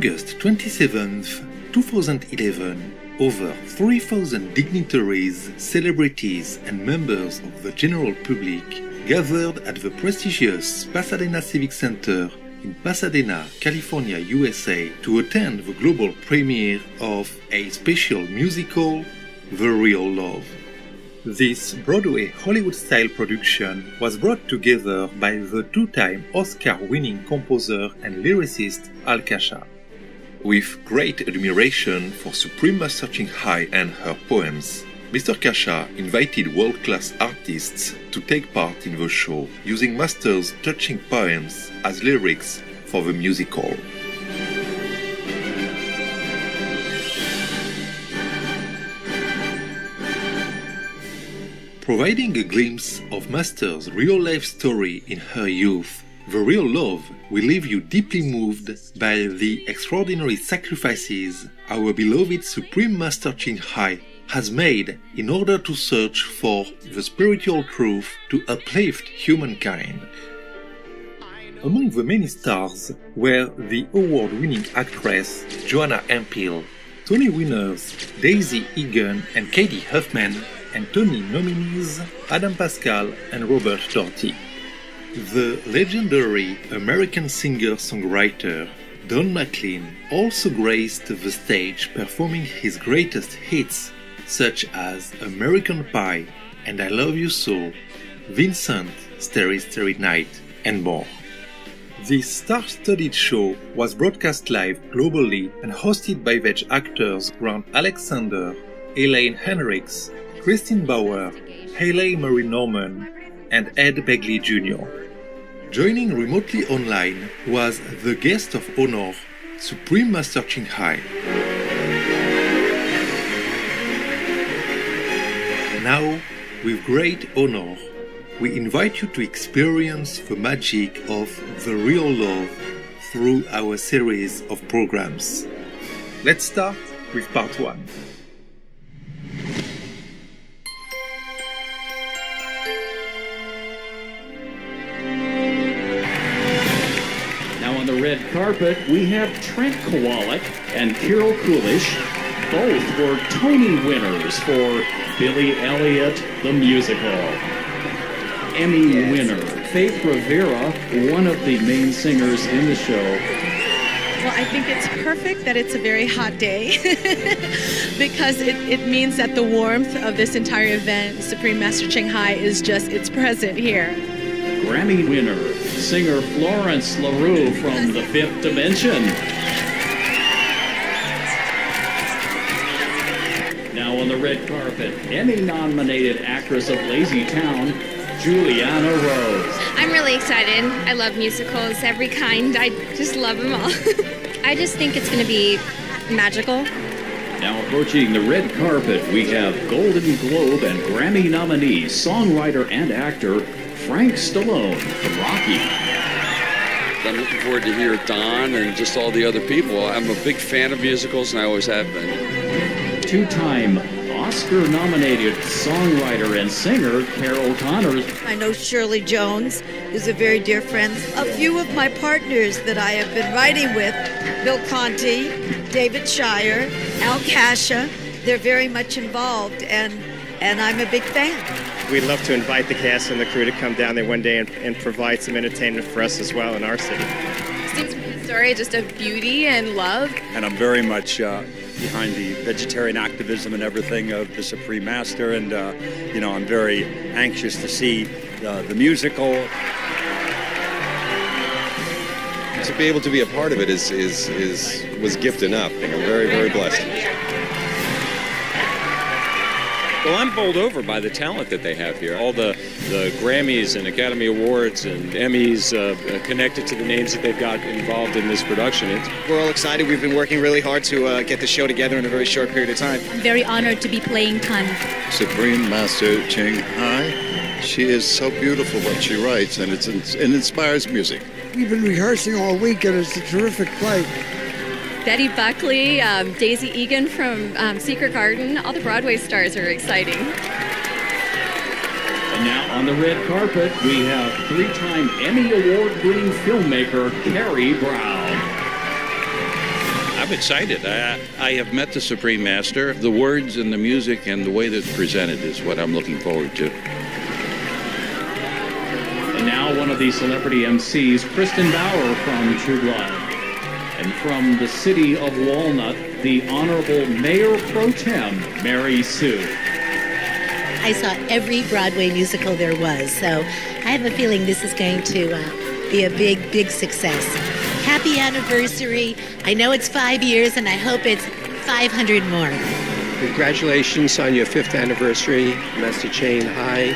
August 27th, 2011, over 3,000 dignitaries, celebrities, and members of the general public gathered at the prestigious Pasadena Civic Center in Pasadena, California, USA, to attend the global premiere of a special musical, The Real Love. This Broadway Hollywood-style production was brought together by the two-time Oscar-winning composer and lyricist Al Kasha. With great admiration for Supreme Master Ching Hai and her poems, Mr. Kasha invited world-class artists to take part in the show, using Master's touching poems as lyrics for the musical. Providing a glimpse of Master's real-life story in her youth, The Real Love will leave you deeply moved by the extraordinary sacrifices our beloved Supreme Master Ching Hai has made in order to search for the spiritual truth to uplift humankind. Among the many stars were the award-winning actress Joanna Empil, Tony winners Daisy Egan and Katie Huffman, and Tony nominees Adam Pascal and Robert Doherty. The legendary American singer-songwriter Don McLean also graced the stage performing his greatest hits such as American Pie and I Love You So, Vincent, Starry Starry Night, and more. This star-studded show was broadcast live globally and hosted by VEG actors Grant Alexander, Elaine Henricks, Christine Bauer, Haley Marie Norman, and Ed Begley Jr. Joining remotely online was the guest of honor, Supreme Master Ching Hai. Now, with great honor, we invite you to experience the magic of The Real Love through our series of programs. Let's start with part 1. On the red carpet, we have Trent Kowalik and Carol Coolish. Both were Tony winners for Billy Elliot, the musical. Emmy winner, Faith Rivera, one of the main singers in the show. Well, I think it's perfect that it's a very hot day because it means that the warmth of this entire event, Supreme Master Ching Hai, is just, it's present here. Grammy winner, singer Florence LaRue from The Fifth Dimension. Now on the red carpet, Emmy-nominated actress of Lazy Town, Juliana Rose. I'm really excited. I love musicals, every kind. I just love them all. I just think it's going to be magical. Now approaching the red carpet, we have Golden Globe and Grammy nominee, songwriter and actor, Frank Stallone from Rocky. I'm looking forward to hear Don and just all the other people. I'm a big fan of musicals, and I always have been. Two-time Oscar-nominated songwriter and singer Carol Connors. I know Shirley Jones is a very dear friend. A few of my partners that I have been writing with, Bill Conti, David Shire, Al Kasha, they're very much involved, and I'm a big fan. We'd love to invite the cast and the crew to come down there one day and provide some entertainment for us as well in our city. Seems a story just of beauty and love. And I'm very much behind the vegetarian activism and everything of the Supreme Master, and I'm very anxious to see the musical. To be able to be a part of it was gift enough. I'm very, very blessed. Well, I'm bowled over by the talent that they have here. All the Grammys and Academy Awards and Emmys connected to the names that they've got involved in this production. We're all excited. We've been working really hard to get the show together in a very short period of time. I'm very honored to be playing Tan. Supreme Master Ching Hai, she is so beautiful what she writes, and it inspires music. We've been rehearsing all week, and it's a terrific play. Betty Buckley, Daisy Egan from Secret Garden. All the Broadway stars are exciting. And now on the red carpet, we have three-time Emmy Award-winning filmmaker Carrie Brown. I'm excited. I have met the Supreme Master. The words and the music and the way that's presented is what I'm looking forward to. And now one of the celebrity MCs, Kristen Bauer from True Blood. And from the city of Walnut, the Honorable Mayor Pro Tem, Mary Sue. I saw every Broadway musical there was, so I have a feeling this is going to be a big, big success. Happy anniversary. I know it's 5 years, and I hope it's 500 more. Congratulations on your 5th anniversary, Master Ching Hai.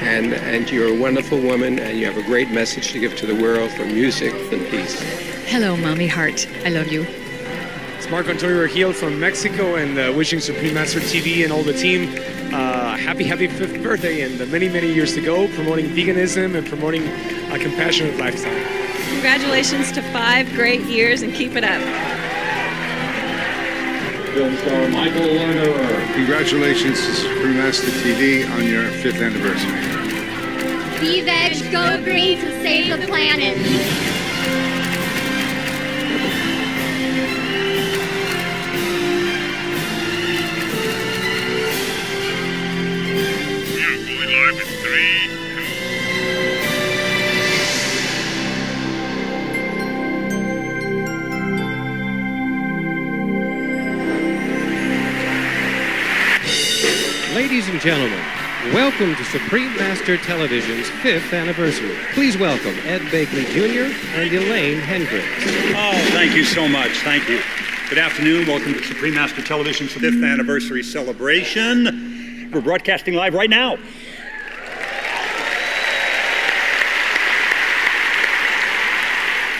And you're a wonderful woman, and you have a great message to give to the world for music and peace. Hello, Mommy Heart. I love you. It's Marco Antonio Regil from Mexico, and wishing Supreme Master TV and all the team happy 5th birthday and many, many years to go, promoting veganism and promoting a compassionate lifestyle. Congratulations to 5 great years, and keep it up. Film star Michael Lerner. Congratulations to Supreme Master TV on your 5th anniversary. Be veg, go green to save the planet. Ladies and gentlemen, welcome to Supreme Master Television's 5th anniversary. Please welcome Ed Begley Jr. and Elaine Hendricks. Oh, thank you so much. Thank you. Good afternoon. Welcome to Supreme Master Television's 5th anniversary celebration. We're broadcasting live right now.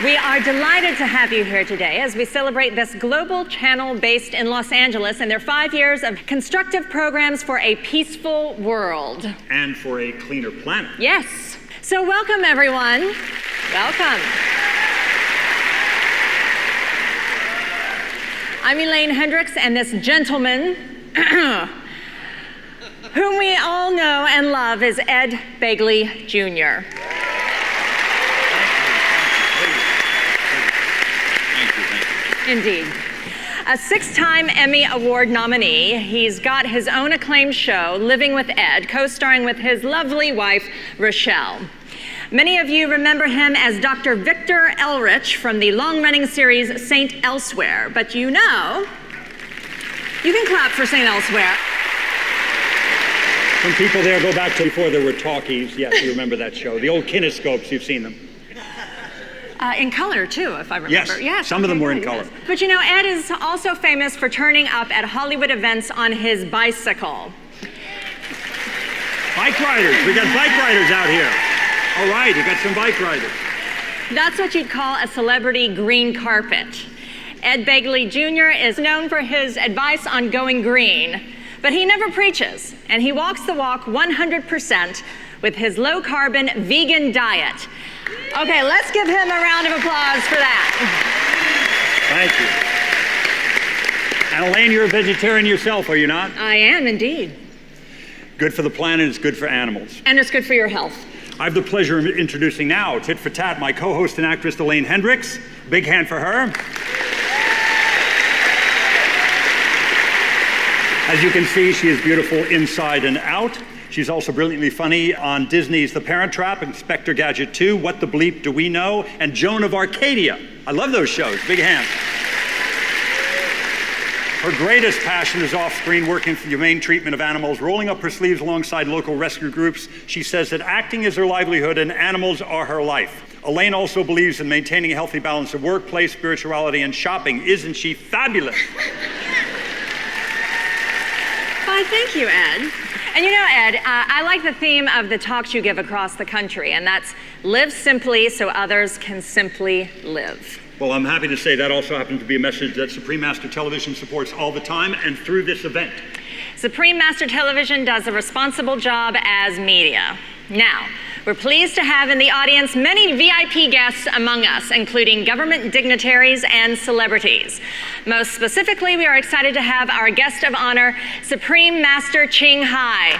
We are delighted to have you here today as we celebrate this global channel based in Los Angeles and their 5 years of constructive programs for a peaceful world. And for a cleaner planet. Yes. So welcome, everyone. Welcome. I'm Elaine Hendricks, and this gentleman, whom we all know and love, is Ed Begley Jr. Indeed. A 6-time Emmy Award nominee, he's got his own acclaimed show, Living with Ed, co-starring with his lovely wife, Rochelle. Many of you remember him as Dr. Victor Elrich from the long-running series St. Elsewhere, but you know, you can clap for St. Elsewhere. Some people there go back to before there were talkies. Yes, you remember that show. The old kinescopes, you've seen them. In color, too, if I remember. Yes, some of them were in color. But you know, Ed is also famous for turning up at Hollywood events on his bicycle. Bike riders. We got bike riders out here. All right, you got some bike riders. That's what you'd call a celebrity green carpet. Ed Begley Jr. is known for his advice on going green, but he never preaches, and he walks the walk 100% with his low-carbon vegan diet. Okay, let's give him a round of applause for that. Thank you. And Elaine, you're a vegetarian yourself, are you not? I am, indeed. Good for the planet, it's good for animals. And it's good for your health. I have the pleasure of introducing now, tit for tat, my co-host and actress, Elaine Hendricks. Big hand for her. As you can see, she is beautiful inside and out. She's also brilliantly funny on Disney's The Parent Trap, Inspector Gadget 2, What the Bleep Do We Know, and Joan of Arcadia. I love those shows. Big hand. Her greatest passion is off-screen, working for the humane treatment of animals, rolling up her sleeves alongside local rescue groups. She says that acting is her livelihood and animals are her life. Elaine also believes in maintaining a healthy balance of workplace, spirituality, and shopping. Isn't she fabulous? Why, thank you, Ed. And you know, Ed, I like the theme of the talks you give across the country, and that's live simply so others can simply live. Well, I'm happy to say that also happens to be a message that Supreme Master Television supports all the time and through this event. Supreme Master Television does a responsible job as media. Now, we're pleased to have in the audience many VIP guests among us, including government dignitaries and celebrities. Most specifically, we are excited to have our guest of honor, Supreme Master Ching Hai.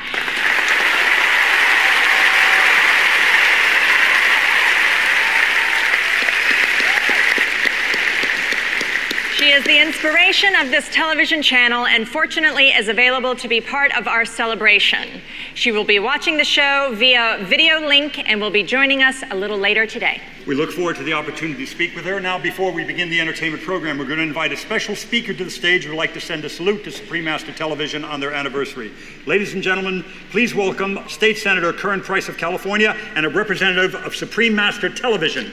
She She is the inspiration of this television channel and fortunately is available to be part of our celebration. She will be watching the show via video link and will be joining us a little later today. We look forward to the opportunity to speak with her. Now, before we begin the entertainment program, we're going to invite a special speaker to the stage who would like to send a salute to Supreme Master Television on their anniversary. Ladies and gentlemen, please welcome State Senator Curran Price of California and a representative of Supreme Master Television.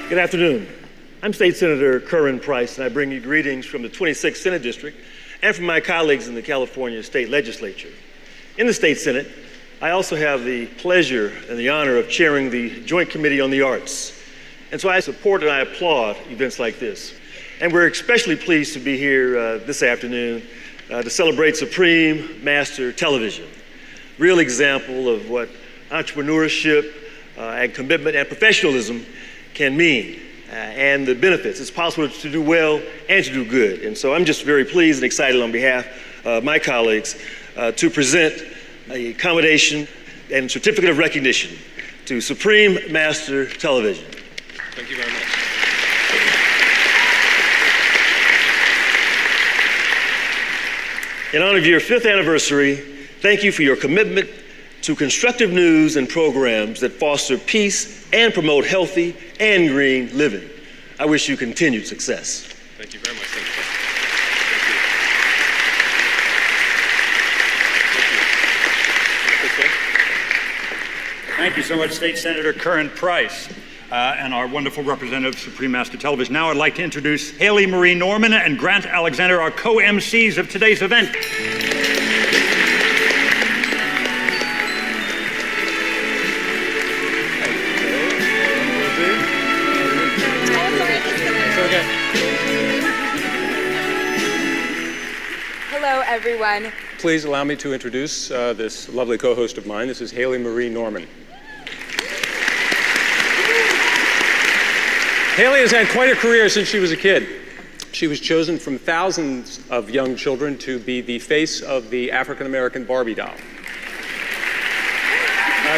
Good afternoon. I'm State Senator Curran Price, and I bring you greetings from the 26th Senate District and from my colleagues in the California State Legislature. In the State Senate, I also have the pleasure and the honor of chairing the Joint Committee on the Arts. And so I support and I applaud events like this. And we're especially pleased to be here this afternoon to celebrate Supreme Master Television. Real example of what entrepreneurship and commitment and professionalism can mean. And the benefits. It's possible to do well and to do good. And so I'm just very pleased and excited on behalf of my colleagues to present a commendation and certificate of recognition to Supreme Master Television. Thank you very much. In honor of your 5th anniversary, thank you for your commitment to constructive news and programs that foster peace and promote healthy and green living. I wish you continued success. Thank you very much. Thank you. Thank you so much, State Senator Curran Price, and our wonderful representative of Supreme Master Television. Now I'd like to introduce Haley Marie Norman and Grant Alexander, our co-MCs of today's event. Hello, everyone. Please allow me to introduce this lovely co-host of mine. This is Haley Marie Norman. Haley has had quite a career since she was a kid. She was chosen from thousands of young children to be the face of the African-American Barbie doll.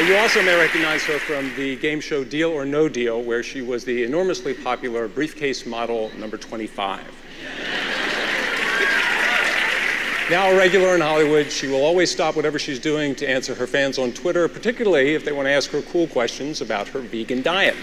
You also may recognize her from the game show Deal or No Deal, where she was the enormously popular briefcase model number 25. Now a regular in Hollywood, she will always stop whatever she's doing to answer her fans on Twitter, particularly if they want to ask her cool questions about her vegan diet.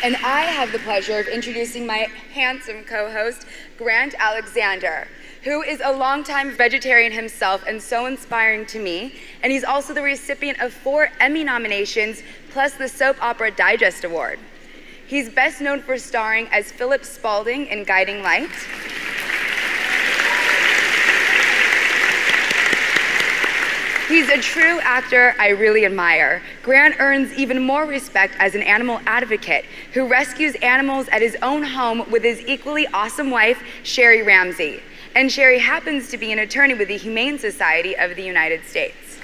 And I have the pleasure of introducing my handsome co-host, Grant Alexander, who is a longtime vegetarian himself and so inspiring to me. And he's also the recipient of 4 Emmy nominations, plus the Soap Opera Digest Award. He's best known for starring as Philip Spaulding in Guiding Light. He's a true actor I really admire. Grant earns even more respect as an animal advocate who rescues animals at his own home with his equally awesome wife, Sherry Ramsey. And Sherry happens to be an attorney with the Humane Society of the United States.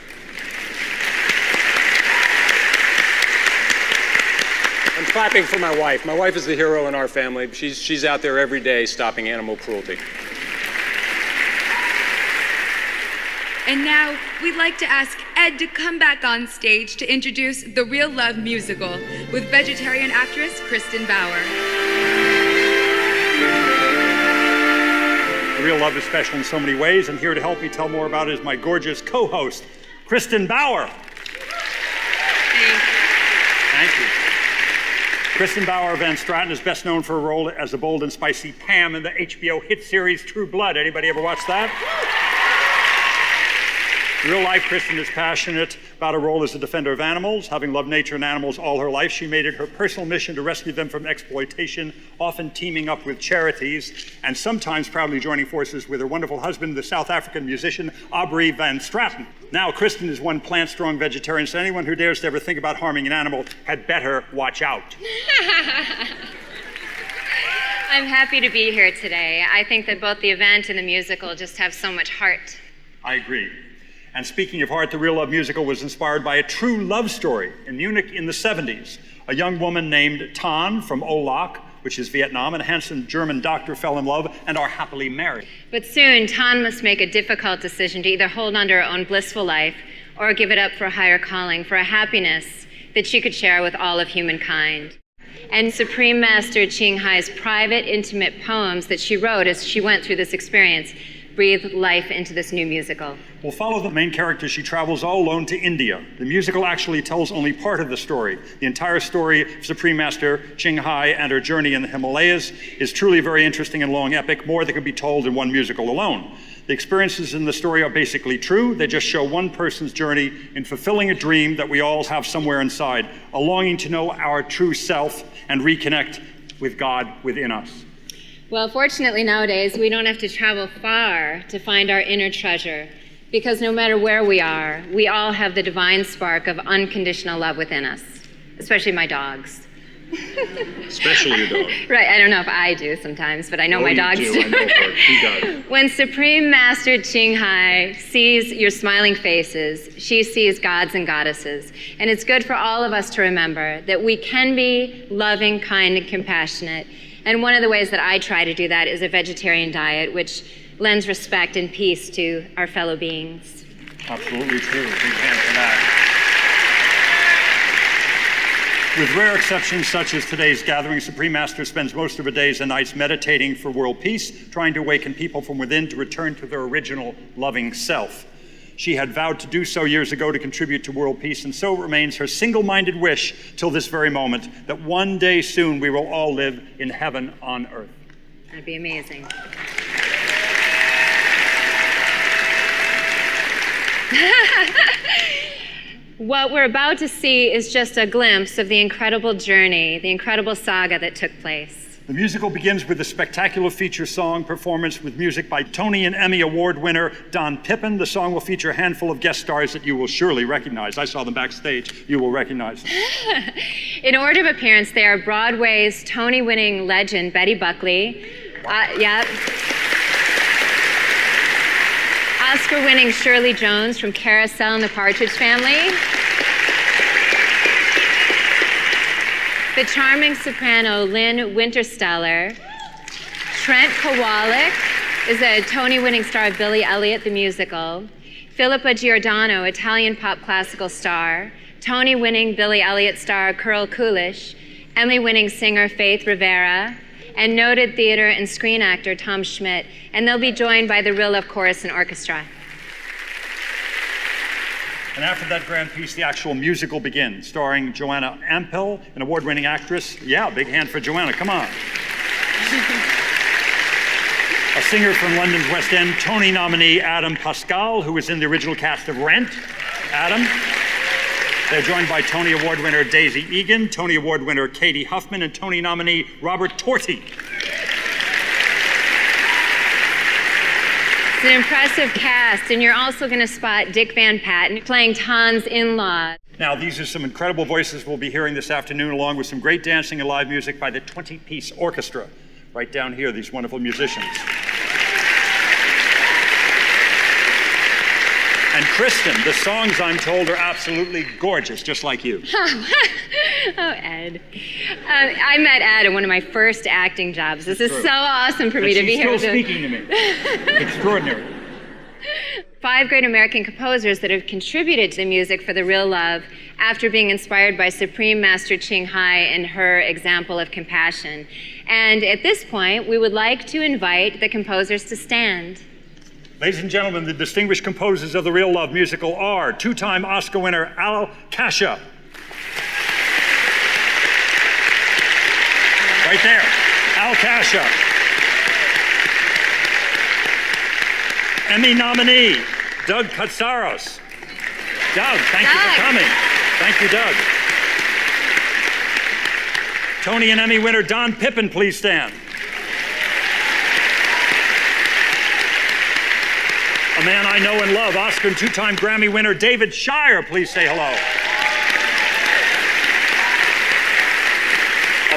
I'm clapping for my wife. My wife is the hero in our family. She's out there every day stopping animal cruelty. And now, we'd like to ask Ed to come back on stage to introduce The Real Love musical with vegetarian actress Kristen Bauer. The Real Love is special in so many ways, and here to help me tell more about it is my gorgeous co-host, Kristen Bauer. Thank you. Kristen Bauer Van Straten is best known for her role as the bold and spicy Pam in the HBO hit series True Blood. Anybody ever watch that? In real life, Kristen is passionate about her role as a defender of animals. Having loved nature and animals all her life, she made it her personal mission to rescue them from exploitation, often teaming up with charities, and sometimes proudly joining forces with her wonderful husband, the South African musician Aubrey Van Straten. Now, Kristen is one plant-strong vegetarian, so anyone who dares to ever think about harming an animal had better watch out. I'm happy to be here today. I think that both the event and the musical just have so much heart. I agree. And speaking of heart, the Real Love musical was inspired by a true love story in Munich in the 70s. A young woman named Tan from Olac, which is Vietnam, and a handsome German doctor fell in love and are happily married. But soon, Tan must make a difficult decision to either hold on to her own blissful life or give it up for a higher calling, for a happiness that she could share with all of humankind. And Supreme Master Ching Hai's private, intimate poems that she wrote as she went through this experience breathe life into this new musical. We'll follow the main character. She travels all alone to India. The musical actually tells only part of the story. The entire story of Supreme Master Ching Hai and her journey in the Himalayas is truly a very interesting and long epic, more that could be told in one musical alone. The experiences in the story are basically true. They just show one person's journey in fulfilling a dream that we all have somewhere inside, a longing to know our true self and reconnect with God within us. Well, fortunately nowadays, we don't have to travel far to find our inner treasure, because no matter where we are, we all have the divine spark of unconditional love within us, especially my dogs. Especially your dog. Right, I don't know if I do sometimes, but I know my dogs do. I know her. She does. When Supreme Master Ching Hai sees your smiling faces, she sees gods and goddesses. And it's good for all of us to remember that we can be loving, kind, and compassionate. And one of the ways that I try to do that is a vegetarian diet, which lends respect and peace to our fellow beings. Absolutely true. Big hand for that. With rare exceptions such as today's gathering, Supreme Master spends most of her days and nights meditating for world peace, trying to awaken people from within to return to their original loving self. She had vowed to do so years ago to contribute to world peace, and so it remains her single-minded wish till this very moment that one day soon we will all live in heaven on earth. That'd be amazing. What we're about to see is just a glimpse of the incredible journey, the incredible saga that took place. The musical begins with a spectacular feature song performance with music by Tony and Emmy Award winner Don Pippin. The song will feature a handful of guest stars that you will surely recognize. I saw them backstage. You will recognize them. In order of appearance, they are Broadway's Tony-winning legend Betty Buckley. Oscar-winning Shirley Jones from Carousel and the Partridge Family. The charming soprano Lynn Wintersteller. Trent Kowalik is a Tony-winning star of Billy Elliot the Musical. Philippa Giordano, Italian pop classical star. Tony-winning Billy Elliot star Carol Coolish. Emmy-winning singer Faith Rivera. And noted theater and screen actor Tom Schmidt. And they'll be joined by the Real Love Chorus and Orchestra. And after that grand piece, the actual musical begins, starring Joanna Ampel, an award-winning actress. Yeah, big hand for Joanna, come on. A singer from London's West End, Tony nominee Adam Pascal, who was in the original cast of Rent. Adam. They're joined by Tony Award winner Daisy Egan, Tony Award winner Katie Huffman, and Tony nominee Robert Torti. It's an impressive cast, and you're also going to spot Dick Van Patten playing Tan's in-law. Now, these are some incredible voices we'll be hearing this afternoon, along with some great dancing and live music by the 20-piece orchestra. Right down here, these wonderful musicians. And Kristen, the songs, I'm told, are absolutely gorgeous, just like you. Oh, Ed. I met Ed in one of my first acting jobs. This is so awesome for me to be here. She's still speaking to me. Extraordinary. 5 great American composers that have contributed to the music for The Real Love after being inspired by Supreme Master Ching Hai and her example of compassion. And at this point, we would like to invite the composers to stand. Ladies and gentlemen, the distinguished composers of the Real Love musical are two-time Oscar winner Al Kasha. Right there, Al Kasha. Emmy nominee, Doug Katsaros. Doug, thank you for coming. Thank you, Doug. Tony and Emmy winner Don Pippin, please stand. A man I know and love, Oscar and two-time Grammy winner David Shire, please say hello.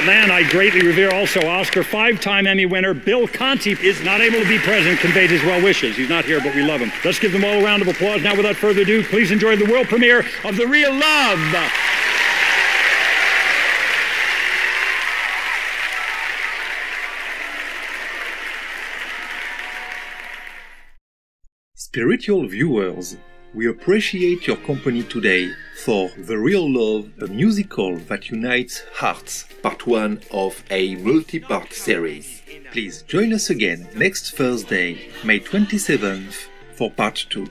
A man I greatly revere, also Oscar, 5-time Emmy winner Bill Conti is not able to be present, conveyed his well wishes. He's not here, but we love him. Let's give them all a round of applause. Now, without further ado, please enjoy the world premiere of The Real Love. Spiritual viewers, We appreciate your company today for The Real Love, a musical that unites hearts, part 1 of a multi-part series. Please join us again next Thursday, May 27th, for part 2.